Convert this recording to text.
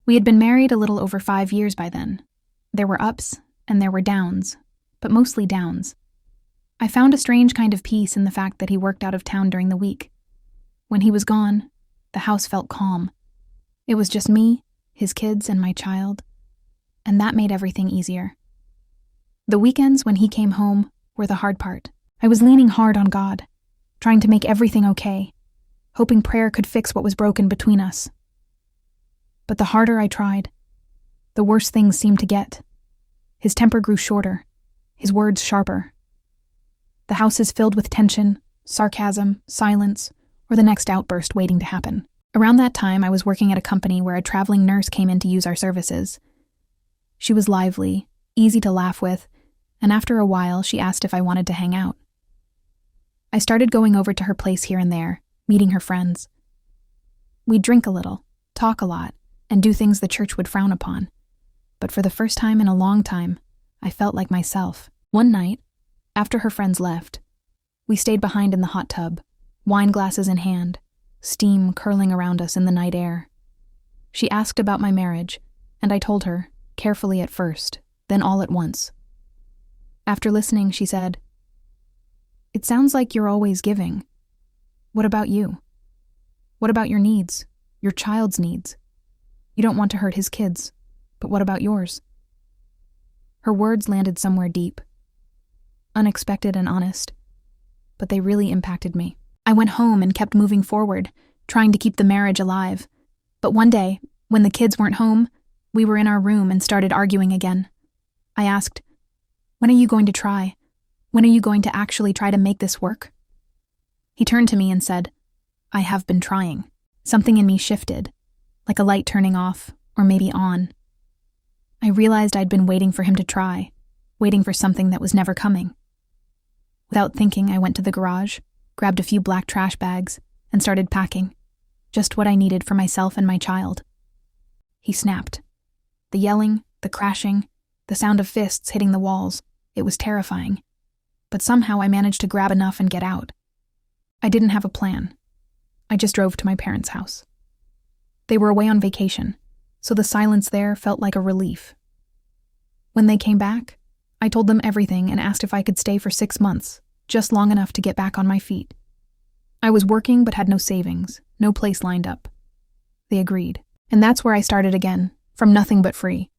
We had been married a little over 5 years by then. There were ups and there were downs, but mostly downs. I found a strange kind of peace in the fact that he worked out of town during the week. When he was gone, the house felt calm. It was just me, his kids, and my child, and that made everything easier. The weekends when he came home were the hard part. I was leaning hard on God, trying to make everything okay, hoping prayer could fix what was broken between us. But the harder I tried, the worse things seemed to get. His temper grew shorter, his words sharper. The house is filled with tension, sarcasm, silence, or the next outburst waiting to happen. Around that time, I was working at a company where a traveling nurse came in to use our services. She was lively, easy to laugh with, and after a while, she asked if I wanted to hang out. I started going over to her place here and there, meeting her friends. We'd drink a little, talk a lot, and do things the church would frown upon. But for the first time in a long time, I felt like myself. One night, after her friends left, we stayed behind in the hot tub, wine glasses in hand, steam curling around us in the night air. She asked about my marriage, and I told her, carefully at first, then all at once. After listening, she said, "It sounds like you're always giving. What about you? What about your needs, your child's needs? You don't want to hurt his kids, but what about yours?" Her words landed somewhere deep, unexpected and honest, but they really impacted me. I went home and kept moving forward, trying to keep the marriage alive. But one day, when the kids weren't home, we were in our room and started arguing again. I asked, "When are you going to try? When are you going to actually try to make this work?" He turned to me and said, "I have been trying." Something in me shifted, like a light turning off, or maybe on. I realized I'd been waiting for him to try, waiting for something that was never coming. Without thinking, I went to the garage, grabbed a few black trash bags, and started packing, just what I needed for myself and my child. He snapped. The yelling, the crashing, the sound of fists hitting the walls, it was terrifying. But somehow I managed to grab enough and get out. I didn't have a plan. I just drove to my parents' house. They were away on vacation, so the silence there felt like a relief. When they came back, I told them everything and asked if I could stay for 6 months, just long enough to get back on my feet. I was working but had no savings, no place lined up. They agreed, and that's where I started again, from nothing but free.